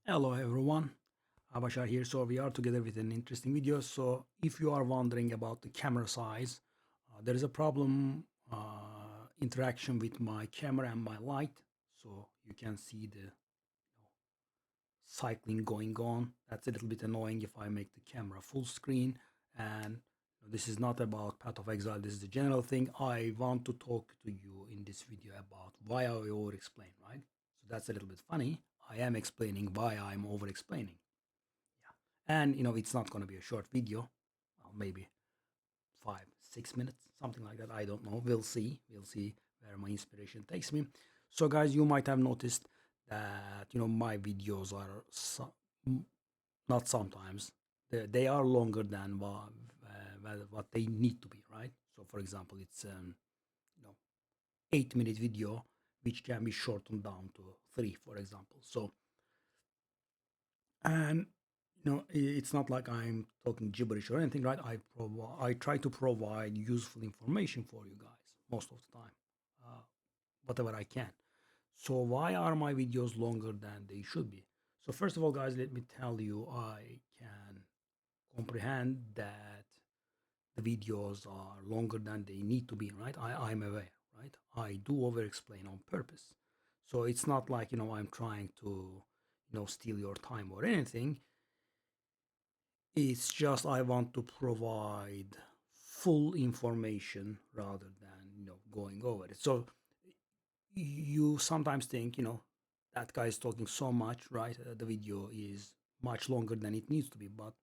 Hello everyone, Abashar here. So we are together with an interesting video. So if you are wondering about the camera size, there is a problem interaction with my camera and my light. So you can see the cycling going on. That's a little bit annoying if I make the camera full screen. And this is not about Path of Exile. This is the general thing. I want to talk to you in this video about why I over-explain, right? So that's a little bit funny. I am explaining why I'm over-explaining. And it's not going to be a short video. Well, maybe 5 6 minutes, something like that. I don't know. We'll see where my inspiration takes me. So guys, you might have noticed that my videos are not sometimes, they are longer than what they need to be, right? So for example, it's you know 8-minute video which can be shortened down to 3, for example. So, and it's not like I'm talking gibberish or anything, right? I try to provide useful information for you guys most of the time, uh, whatever I can. So why are my videos longer than they should be? So first of all, guys, let me tell you, I can comprehend that the videos are longer than they need to be, right? I'm aware, right? I do over explain on purpose. So it's not like, I'm trying to, steal your time or anything. It's just I want to provide full information rather than, going over it. So you sometimes think, that guy is talking so much, right? The video is much longer than it needs to be. But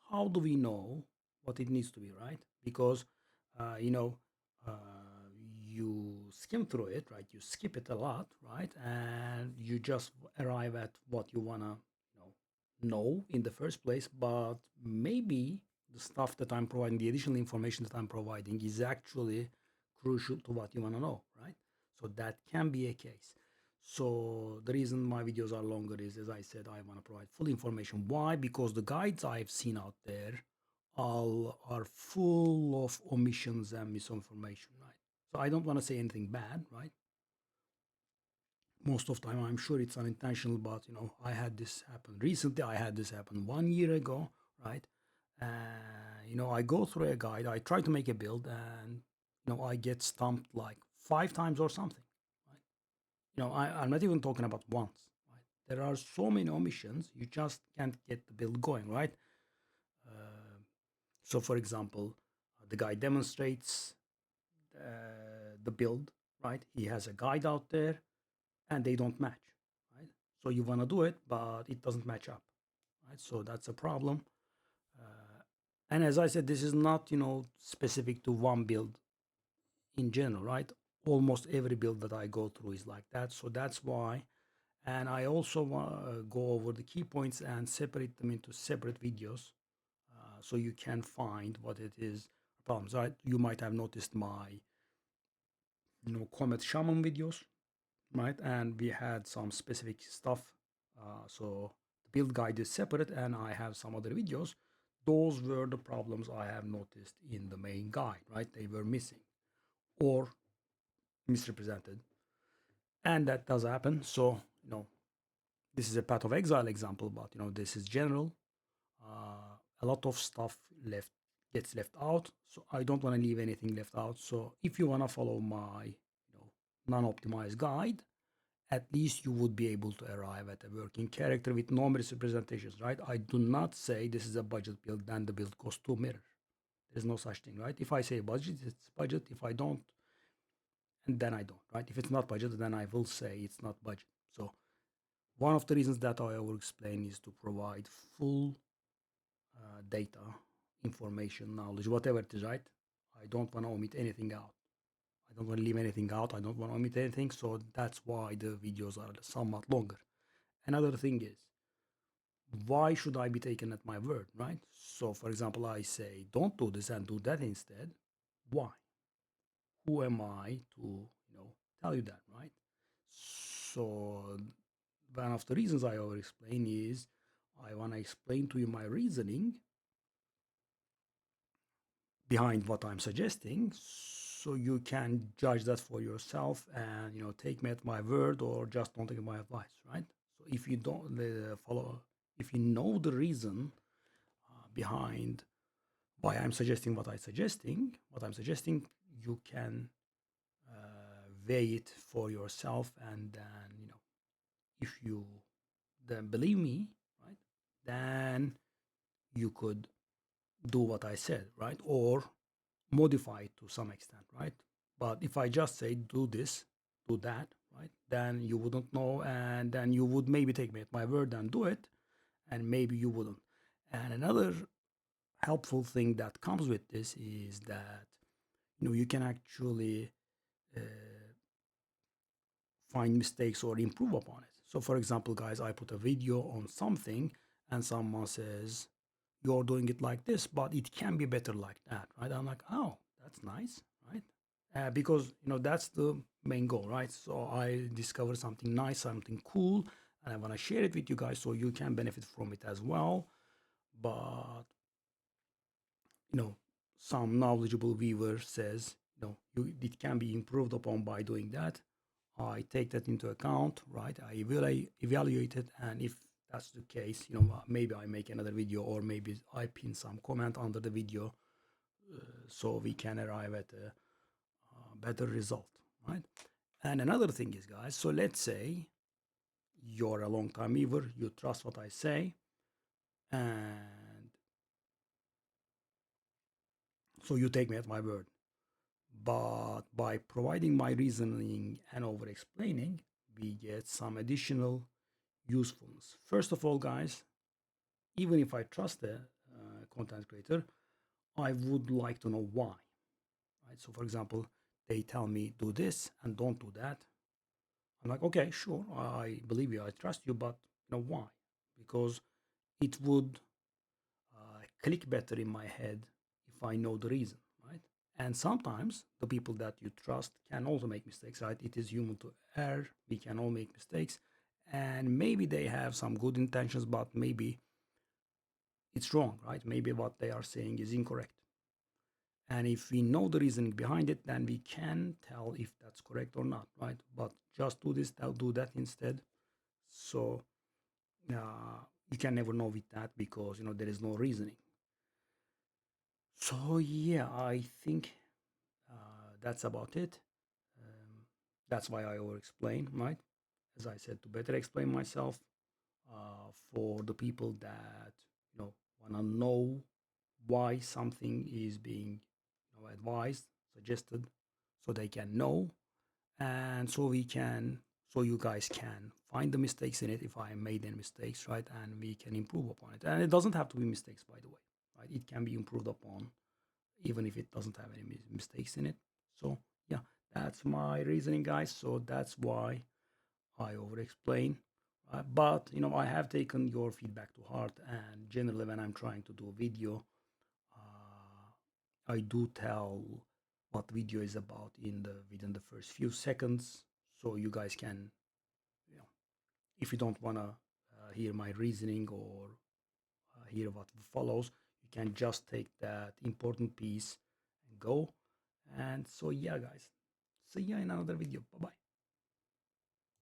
how do we know what it needs to be, right? Because, uh, you know, uh, you skim through it, right? You skip it a lot, right? And you just arrive at what you want to, know in the first place. But maybe the stuff that I'm providing, the additional information that I'm providing, is actually crucial to what you want to know, right? So that can be a case. So the reason my videos are longer is, as I said, I want to provide full information. Why? Because the guides I've seen out there all are full of omissions and misinformation, right? So I don't want to say anything bad, right? Most of the time I'm sure it's unintentional, but I had this happen recently. I had this happen 1 year ago, right? I go through a guide, I try to make a build, and I get stumped like 5 times or something, right? I'm not even talking about once, right? There are so many omissions, you just can't get the build going, right? uh, so for example, the guy demonstrates the build, right? He has a guide out there and they don't match, right? So you want to do it, but it doesn't match up, right? So that's a problem. And as I said, this is not specific to one build in general, right? Almost every build that I go through is like that. So that's why. And I also go over the key points and separate them into separate videos, so you can find what it is problems, right? You might have noticed my Comet Shaman videos, right? And we had some specific stuff. So the build guide is separate, and I have some other videos. Those were the problems I have noticed in the main guide, right? They were missing or misrepresented, and that does happen. So this is a Path of Exile example, but this is general. A lot of stuff left gets left out, so I don't want to leave anything left out. So if you want to follow my non-optimized guide, at least you would be able to arrive at a working character with no misrepresentations, right? I do not say this is a budget build, then the build costs 2 mirror. There's no such thing, right? If I say budget, it's budget. If I don't, and then I don't, right? If it's not budget, then I will say it's not budget. So one of the reasons that I will explain is to provide full data, information, knowledge, whatever it is, right? I don't want to omit anything out. I don't want to leave anything out. I don't want to omit anything. So that's why the videos are somewhat longer. Another thing is, why should I be taken at my word, right? So, for example, I say, don't do this and do that instead. Why? Who am I to, tell you that, right? So, one of the reasons I over explain is I want to explain to you my reasoning behind what I'm suggesting, so you can judge that for yourself and take me at my word or just don't take my advice, right? So if you don't follow, if you know the reason behind why I'm suggesting what I'm suggesting, you can weigh it for yourself, and then if you then believe me, right, then you could do what I said, right, or modify it to some extent, right? But if I just say do this, do that, right, then you wouldn't know, and then you would maybe take me at my word and do it, and maybe you wouldn't. And another helpful thing that comes with this is that you can actually uh, find mistakes or improve upon it. So, for example, guys, I put a video on something, and someone says, "You're doing it like this, but it can be better like that," right? I'm like, "Oh, that's nice," right? Because that's the main goal, right? So I discovered something nice, something cool, and I want to share it with you guys so you can benefit from it as well. But you know, some knowledgeable viewer says, it can be improved upon by doing that. I take that into account, right? I will evaluate it, and if that's the case, maybe I make another video, or maybe I pin some comment under the video, so we can arrive at a better result, right? And another thing is, guys, so let's say you're a long time viewer, you trust what I say, and so you take me at my word. But by providing my reasoning and over explaining, we get some additional usefulness. First of all, guys, even if I trust the content creator, I would like to know why. Right? So, for example, they tell me do this and don't do that. I'm like, okay, sure, I believe you, I trust you, but why? Because it would click better in my head if I know the reason, right? And sometimes the people that you trust can also make mistakes, right? It is human to err. We can all make mistakes. And maybe they have some good intentions, but maybe it's wrong, right? Maybe what they are saying is incorrect. And if we know the reasoning behind it, then we can tell if that's correct or not, right? But just do this, they'll do that instead. So you can never know with that, because there is no reasoning. So yeah, I think that's about it. That's why I over explain, right? As I said, to better explain myself, for the people that want to know why something is being advised, suggested, so they can know, and so you guys can find the mistakes in it if I made any mistakes, right? And we can improve upon it. And it doesn't have to be mistakes, by the way, right? It can be improved upon even if it doesn't have any mistakes in it. So yeah, that's my reasoning, guys. So that's why I over explain. But I have taken your feedback to heart, and generally when I'm trying to do a video, I do tell what video is about within the first few seconds, so you guys can, you know, if you don't wanna hear my reasoning, or hear what follows, you can just take that important piece and go. And so yeah, guys, see ya in another video. Bye bye.